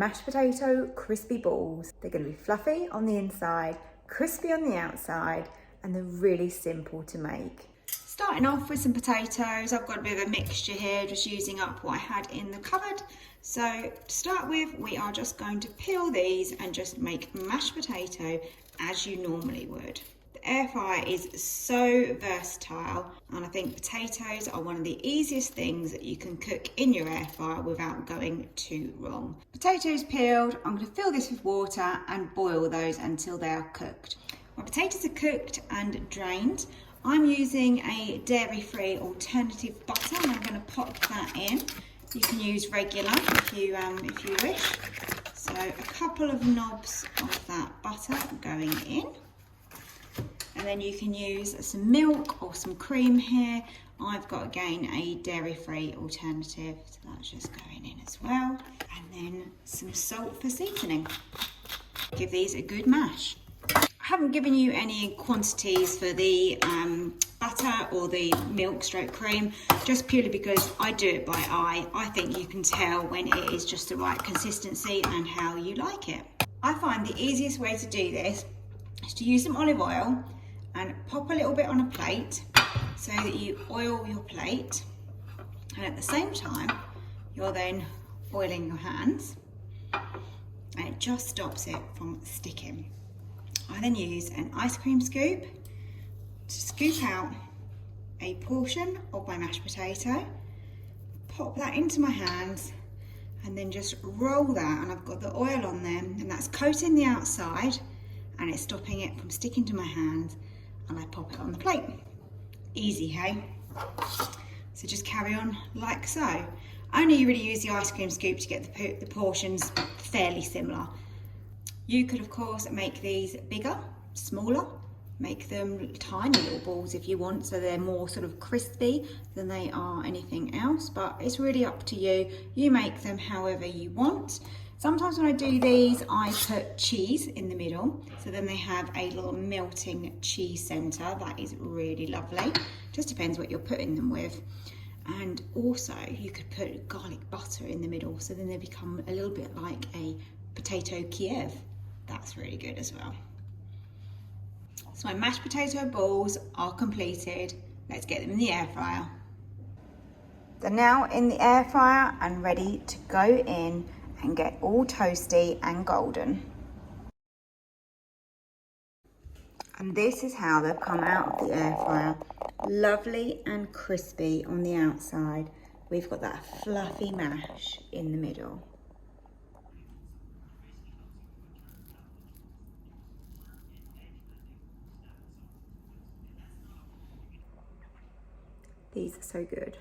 mashed potato crispy balls. They're going to be fluffy on the inside, crispy on the outside, and they're really simple to make. Starting off with some potatoes, I've got a bit of a mixture here, just using up what I had in the cupboard. So to start with, we are just going to peel these and just make mashed potato as you normally would. The air fryer is so versatile, and I think potatoes are one of the easiest things that you can cook in your air fryer without going too wrong. Potatoes peeled, I'm going to fill this with water and boil those until they are cooked. My potatoes are cooked and drained. I'm using a dairy-free alternative butter, and I'm going to pop that in. You can use regular if you wish. So a couple of knobs of that butter going in, and then you can use some milk or some cream here. I've got again a dairy-free alternative, so that's just going in as well, and then some salt for seasoning. Give these a good mash. I haven't given you any quantities for the butter or the milk stroke cream, just purely because I do it by eye. I think you can tell when it is just the right consistency and how you like it. I find the easiest way to do this is to use some olive oil and pop a little bit on a plate so that you oil your plate, and at the same time you're then oiling your hands, and it just stops it from sticking. I then use an ice cream scoop to scoop out a portion of my mashed potato, pop that into my hands, and then just roll that, and I've got the oil on there, and that's coating the outside and it's stopping it from sticking to my hands, and I pop it on the plate. Easy, hey? So just carry on like so. I only really use the ice cream scoop to get the portions fairly similar. You could of course make these bigger, smaller, make them tiny little balls if you want, so they're more sort of crispy than they are anything else, but it's really up to you. You make them however you want. Sometimes when I do these, I put cheese in the middle, so then they have a little melting cheese centre. That is really lovely. Just depends what you're putting them with. And also you could put garlic butter in the middle, so then they become a little bit like a potato Kiev. That's really good as well. So my mashed potato balls are completed. Let's get them in the air fryer. They're now in the air fryer and ready to go in and get all toasty and golden. And this is how they've come out of the air fryer. Lovely and crispy on the outside. We've got that fluffy mash in the middle. These are so good.